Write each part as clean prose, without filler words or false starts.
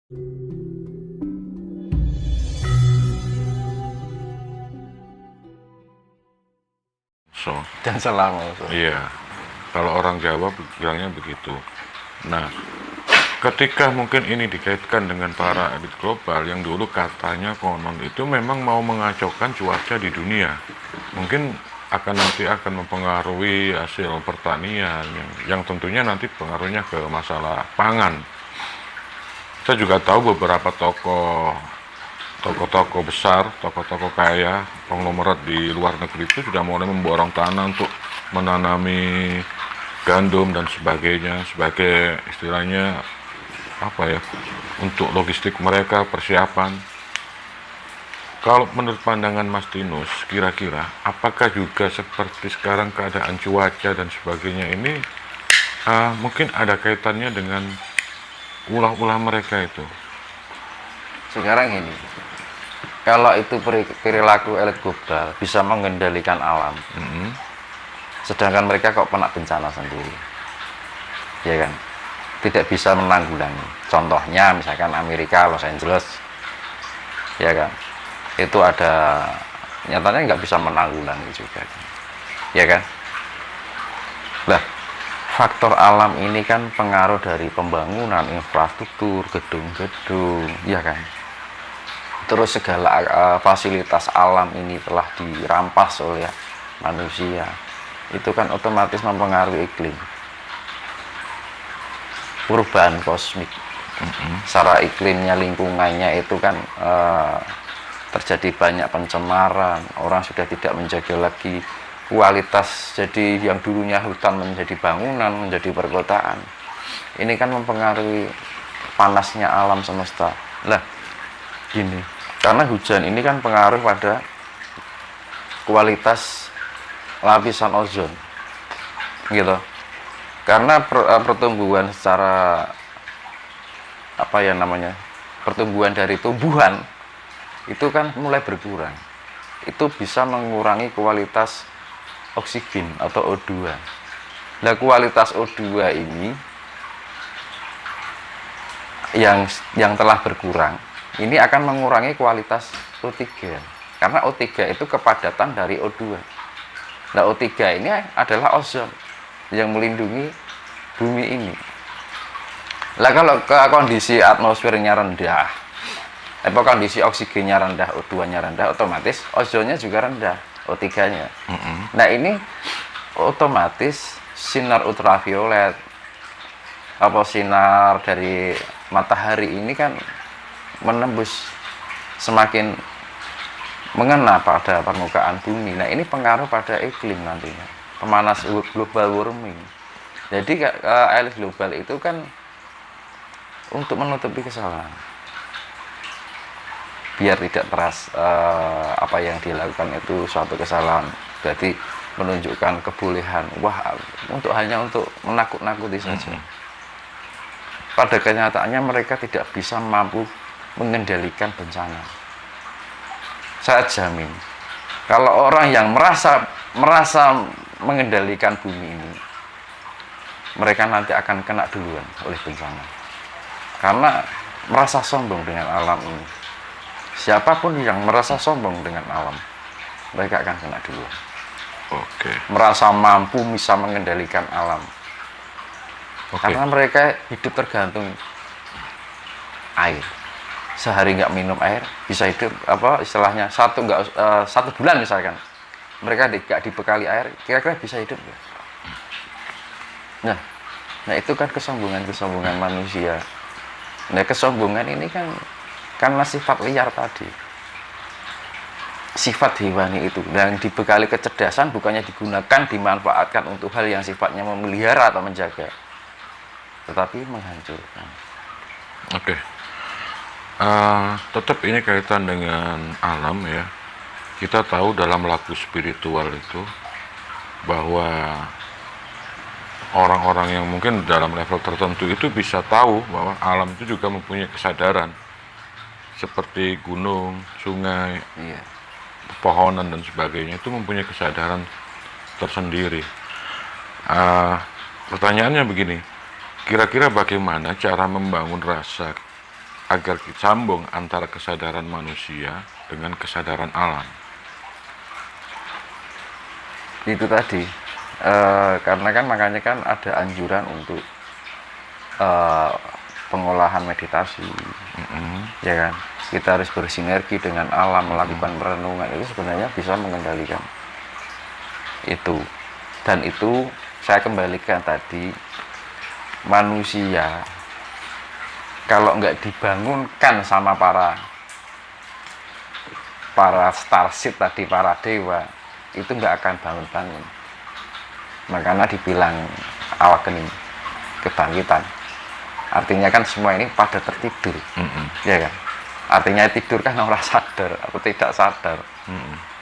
So, Dan selama iya, kalau orang Jawa bilangnya begitu. Nah, ketika mungkin ini dikaitkan dengan para elit global yang dulu katanya konon itu memang mau mengacaukan cuaca di dunia, mungkin akan mempengaruhi hasil pertanian yang tentunya nanti pengaruhnya ke masalah pangan. Saya juga tahu beberapa tokoh-tokoh besar, tokoh-tokoh kaya, konglomerat di luar negeri itu sudah mulai memborong tanah untuk menanami gandum dan sebagainya sebagai istilahnya apa ya, untuk logistik mereka, persiapan. Kalau menurut pandangan Mas Tinus, kira-kira apakah juga seperti sekarang keadaan cuaca dan sebagainya ini mungkin ada kaitannya dengan ulah-ulah mereka itu? sekarang ini, kalau itu perilaku elit global bisa mengendalikan alam, sedangkan mereka kok kena bencana sendiri, ya kan? Tidak bisa menanggulangi. Contohnya misalkan Amerika, Los Angeles, ya kan? Itu ada nyatanya nggak bisa menanggulangi juga, ya kan? Lah, faktor alam ini kan pengaruh dari pembangunan infrastruktur, gedung-gedung, ya kan? Terus segala fasilitas alam ini telah dirampas oleh manusia. Itu kan otomatis mempengaruhi iklim. Perubahan kosmik. Secara iklimnya, lingkungannya itu kan terjadi banyak pencemaran. Orang sudah tidak menjaga lagi kualitas. Jadi yang dulunya hutan menjadi bangunan, menjadi perkotaan. Ini kan mempengaruhi panasnya alam semesta. Lah, gini, karena hujan ini kan pengaruh pada kualitas lapisan ozon, gitu. Karena pertumbuhan secara apa ya namanya, pertumbuhan dari tumbuhan itu kan mulai berkurang. Itu bisa mengurangi kualitas oksigen atau O2. Nah, kualitas O2 ini yang telah berkurang ini akan mengurangi kualitas O3, karena O3 itu kepadatan dari O2. Nah, O3 ini adalah ozon yang melindungi bumi ini. Lah, kalau ke kondisi atmosfernya rendah, kondisi oksigennya rendah, O2-nya rendah, otomatis ozonnya juga rendah, O3-nya. Nah, ini otomatis sinar ultraviolet, sinar dari matahari ini kan menembus, semakin mengena pada permukaan bumi. Nah, ini pengaruh pada iklim nantinya, pemanas global warming. Jadi elit global itu kan untuk menutupi kesalahan, biar tidak apa yang dilakukan itu suatu kesalahan. Berarti menunjukkan kebolehan, hanya untuk menakut-nakuti saja. Pada kenyataannya mereka tidak bisa mampu mengendalikan bencana. Saya jamin, kalau orang yang merasa mengendalikan bumi ini, mereka nanti akan kena duluan oleh bencana. Karena merasa sombong dengan alam ini. Siapapun yang merasa sombong dengan alam, mereka akan kena duluan. Oke. Merasa mampu bisa mengendalikan alam. Oke. Karena mereka hidup tergantung air. Sehari nggak minum air, bisa hidup istilahnya satu bulan misalkan. Mereka nggak dibekali air, kira-kira bisa hidup nggak? Nah itu kan kesombongan manusia. Nah, kesombongan ini kan karena sifat liar tadi, sifat hewani itu, yang dibekali kecerdasan bukannya digunakan, dimanfaatkan untuk hal yang sifatnya memelihara atau menjaga, tetapi menghancurkan. Oke. Tetap ini kaitan dengan alam ya. Kita tahu dalam laku spiritual itu bahwa orang-orang yang mungkin dalam level tertentu itu bisa tahu bahwa alam itu juga mempunyai kesadaran, seperti gunung, sungai, pepohonan dan sebagainya itu mempunyai kesadaran tersendiri. Pertanyaannya begini, kira-kira bagaimana cara membangun rasa agar sambung antara kesadaran manusia dengan kesadaran alam. Itu tadi, karena kan makanya kan ada anjuran untuk pengolahan meditasi, ya kan, kita harus bersinergi dengan alam, melakukan perenungan. Itu sebenarnya bisa mengendalikan itu. Dan itu saya kembalikan tadi, manusia kalau nggak dibangunkan sama para starseed tadi, para dewa, itu nggak akan bangun-bangun. Makanya dibilang awakening, kebangkitan. Artinya kan semua ini pada tertidur, ya kan? Artinya tidur kan orang sadar atau tidak sadar,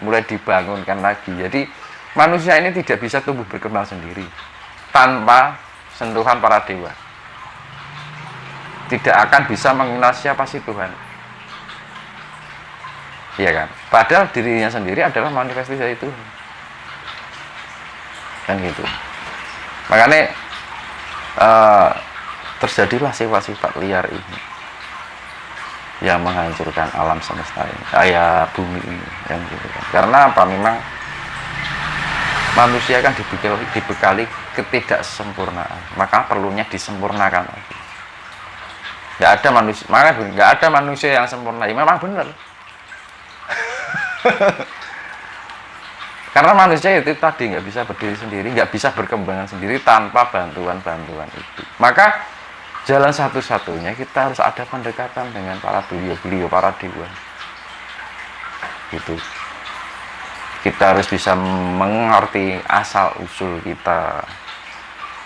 mulai dibangunkan lagi. Jadi manusia ini tidak bisa tumbuh berkembang sendiri tanpa sentuhan para dewa. Tidak akan bisa mengenal siapa sih Tuhan, ya kan? Padahal dirinya sendiri adalah manifestasi dari Tuhan, kan gitu. Makanya terjadilah sifat-sifat liar ini yang menghancurkan alam semesta ini, kayak bumi ini, yang gitu kan. Karena apa? Memang manusia kan dibekali ketidaksempurnaan, maka perlunya disempurnakan lagi. Nggak ada manusia, maka nggak ada manusia yang sempurna. Ya, memang benar. Karena manusia itu tadi nggak bisa berdiri sendiri, nggak bisa berkembang sendiri tanpa bantuan-bantuan itu. Maka jalan satu-satunya kita harus ada pendekatan dengan para beliau-beliau, para dewa. Gitu. Kita harus bisa mengerti asal usul kita,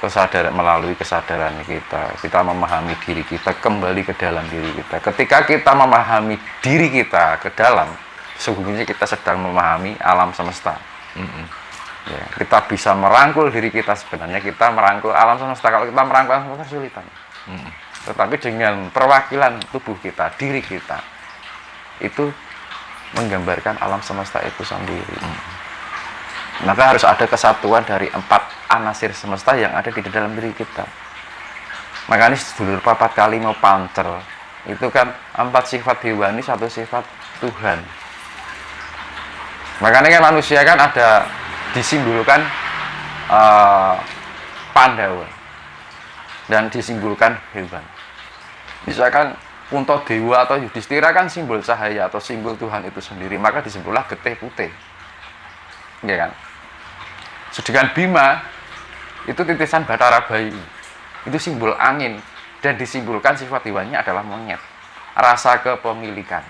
kesadaran, melalui kesadaran kita memahami diri kita, kembali ke dalam diri kita. Ketika kita memahami diri kita ke dalam, sesungguhnya kita sedang memahami alam semesta. Ya, kita bisa merangkul diri kita, sebenarnya kita merangkul alam semesta. Kalau kita merangkul alam semesta kesulitan. Tetapi dengan perwakilan tubuh kita, diri kita, itu menggambarkan alam semesta itu sendiri. Maka harus ada kesatuan dari 4 anasir semesta yang ada di dalam diri kita. Makanya sedulur papat kali mau pancer, itu kan 4 sifat dewani, 1 sifat Tuhan. Makanya kan manusia kan ada disimbolkan Pandawa dan disimbolkan hewan. Misalkan Puntadewa atau Yudhistira kan simbol cahaya atau simbol Tuhan itu sendiri, maka disimbollah getih putih, ya kan? Sedangkan Bima itu titisan Bathara bayi, itu simbol angin, dan disimbolkan sifat dewanya adalah monyet, rasa kepemilikan.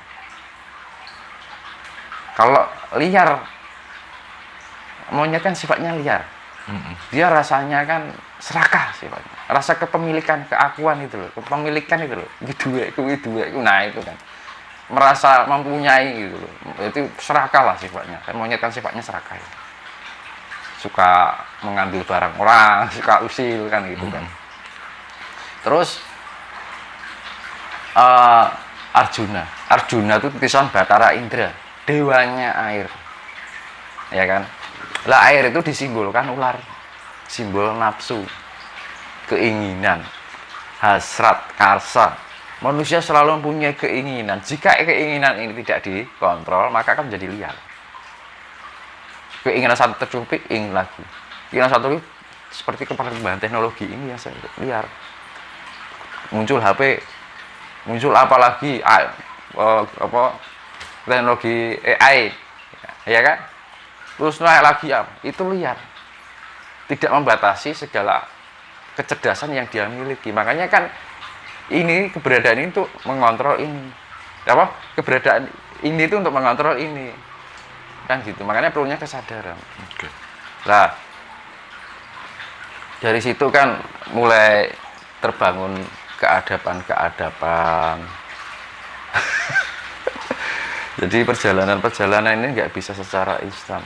Kalau liar, monyet kan sifatnya liar, dia rasanya kan serakah sifatnya, rasa kepemilikan, keakuan itu loh, kepemilikan itu loh, nah itu kan merasa mempunyai gitu loh, itu serakah lah sifatnya. Monyet kan sifatnya serakah ya. Suka mengambil barang orang, suka usil kan gitu kan. Terus Arjuna itu titisan Bathara Indra, dewanya air, ya kan. Lah air itu disimbolkan ular, simbol nafsu, keinginan, hasrat, karsa. Manusia selalu mempunyai keinginan. Jika keinginan ini tidak dikontrol, maka akan menjadi liar. Keinginan satu tercupik, ingin lagi. Keinginan satu lagi seperti perkembangan teknologi ini yang liar. Muncul HP, muncul apa lagi? Teknologi AI, ya kan? Terus naik lagi apa? Itu liar. Tidak membatasi segala kecerdasan yang dia miliki. Makanya kan ini keberadaan ini untuk mengontrol ini. Keberadaan ini itu untuk mengontrol ini. Kan gitu. Makanya perlunya kesadaran. Nah, dari situ kan mulai terbangun keadapan. Jadi perjalanan ini nggak bisa secara instan.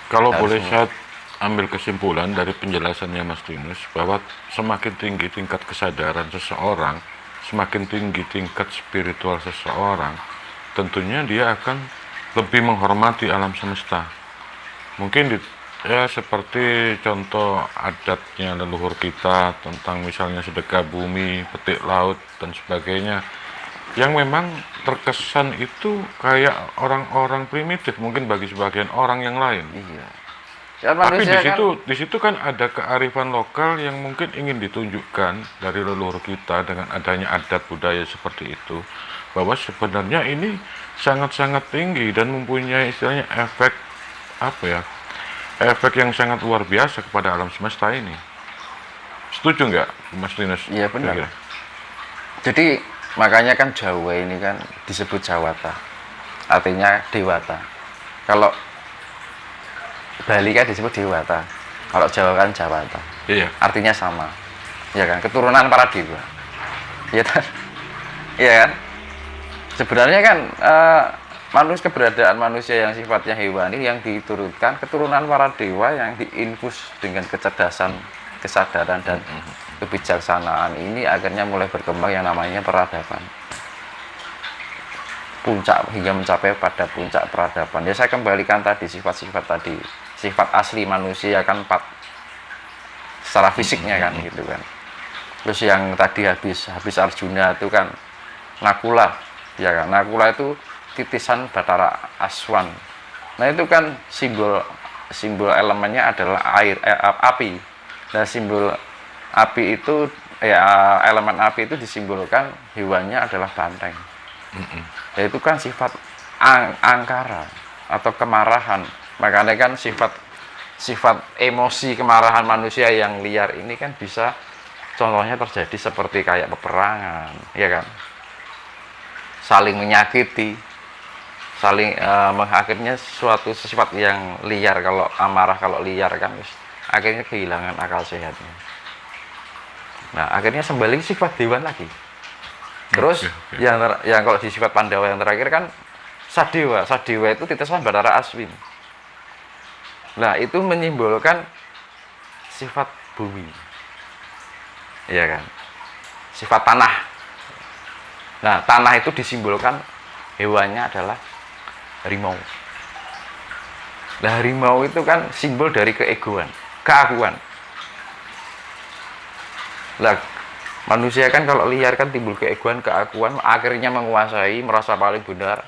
Kalau boleh saya ambil kesimpulan dari penjelasannya Mas Tinus, bahwa semakin tinggi tingkat kesadaran seseorang, semakin tinggi tingkat spiritual seseorang, tentunya dia akan lebih menghormati alam semesta. Mungkin ya seperti contoh adatnya leluhur kita tentang misalnya sedekah bumi, petik laut dan sebagainya. yang memang terkesan itu kayak orang-orang primitif mungkin bagi sebagian orang yang lain. Iya. Ya, Tapi manusia kan, di situ kan ada kearifan lokal yang mungkin ingin ditunjukkan dari leluhur kita dengan adanya adat budaya seperti itu, bahwa sebenarnya ini sangat-sangat tinggi dan mempunyai istilahnya efek apa ya? Efek yang sangat luar biasa kepada alam semesta ini. Setuju nggak, Mas Linus? iya benar. Kira-kira? Jadi makanya kan Jawa ini kan disebut Jawata, artinya dewata. Kalau Bali kan disebut Dewata, kalau Jawa kan Jawata, Iya. artinya sama, ya kan, keturunan para dewa, ya kan, iya kan. Sebenarnya kan keberadaan manusia yang sifatnya hewani yang diturunkan keturunan para dewa yang diinfus dengan kecerdasan, kesadaran dan kebijaksanaan ini akhirnya mulai berkembang yang namanya peradaban. Puncak hingga mencapai pada puncak peradaban. Ya saya kembalikan tadi sifat-sifat tadi. Sifat asli manusia kan 4 secara fisiknya kan gitu kan. Terus yang tadi habis Arjuna itu kan Nakula, ya kan. Nakula itu titisan Batara Aswan. Nah itu kan simbol elemennya adalah air, api. Nah simbol api itu elemen api itu disimbolkan hewannya adalah banteng. Yaitu kan sifat angkara atau kemarahan. Makanya kan sifat emosi kemarahan manusia yang liar ini kan bisa contohnya terjadi seperti kayak peperangan, ya kan, saling menyakiti, saling akhirnya suatu sifat yang liar. Kalau amarah, kalau liar kan akhirnya kehilangan akal sehatnya. Nah akhirnya kembali sifat dewan lagi. Terus yang kalau di sifat Pandawa yang terakhir kan Sadewa itu titisan Batara Aswin. Nah itu menyimbolkan sifat bumi, ya kan, sifat tanah. Nah tanah itu disimbolkan hewannya adalah harimau. Nah harimau itu kan simbol dari keegoan, keakuan. Nah manusia kan kalau liar kan timbul keegoan, keakuan, akhirnya menguasai, merasa paling benar,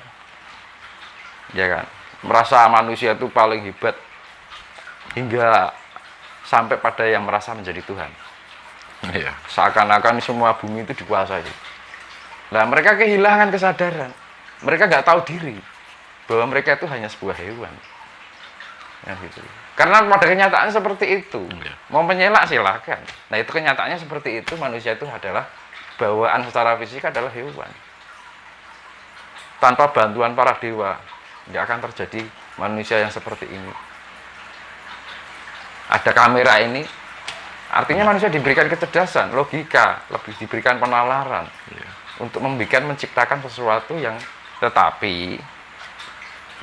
ya kan, merasa manusia itu paling hebat, hingga sampai pada yang merasa menjadi Tuhan. Iya. Seakan-akan semua bumi itu dikuasai. Nah mereka kehilangan kesadaran, mereka nggak tahu diri bahwa mereka itu hanya sebuah hewan, ya, gitu. Karena pada kenyataan seperti itu, mau menyelak silakan. Nah itu kenyataannya seperti itu, manusia itu adalah bawaan secara fisik adalah hewan. Tanpa bantuan para dewa, nggak akan terjadi manusia yang seperti ini. Ada kamera ini, artinya manusia diberikan kecerdasan, logika, lebih diberikan penalaran untuk menciptakan sesuatu yang, tetapi,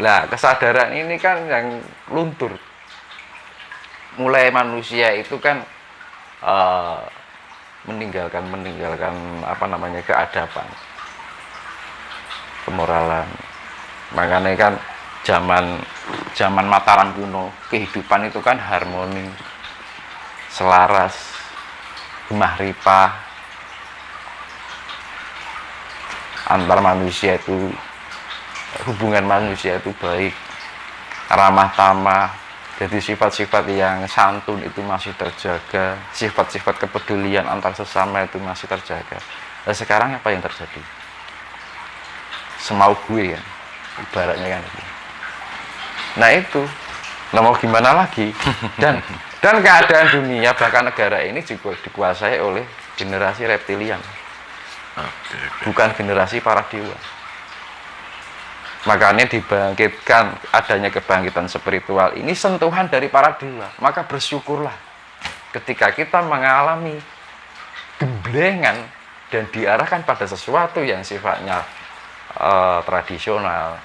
lah kesadaran ini kan yang luntur. Mulai manusia itu kan meninggalkan apa namanya keadaban, kemoralan. Makanya kan zaman Mataram kuno, kehidupan itu kan harmoni, selaras, gemah ripah antar manusia itu, hubungan manusia itu baik, ramah tamah. Jadi sifat-sifat yang santun itu masih terjaga, sifat-sifat kepedulian antar sesama itu masih terjaga. Nah sekarang apa yang terjadi? Semau gue kan, ibaratnya kan itu. Nah itu, nah mau gimana lagi? Dan keadaan dunia bahkan negara ini juga dikuasai oleh generasi reptilian, bukan generasi para dewa. Makanya dibangkitkan, adanya kebangkitan spiritual ini sentuhan dari para dewa. Maka bersyukurlah ketika kita mengalami gemblengan dan diarahkan pada sesuatu yang sifatnya tradisional,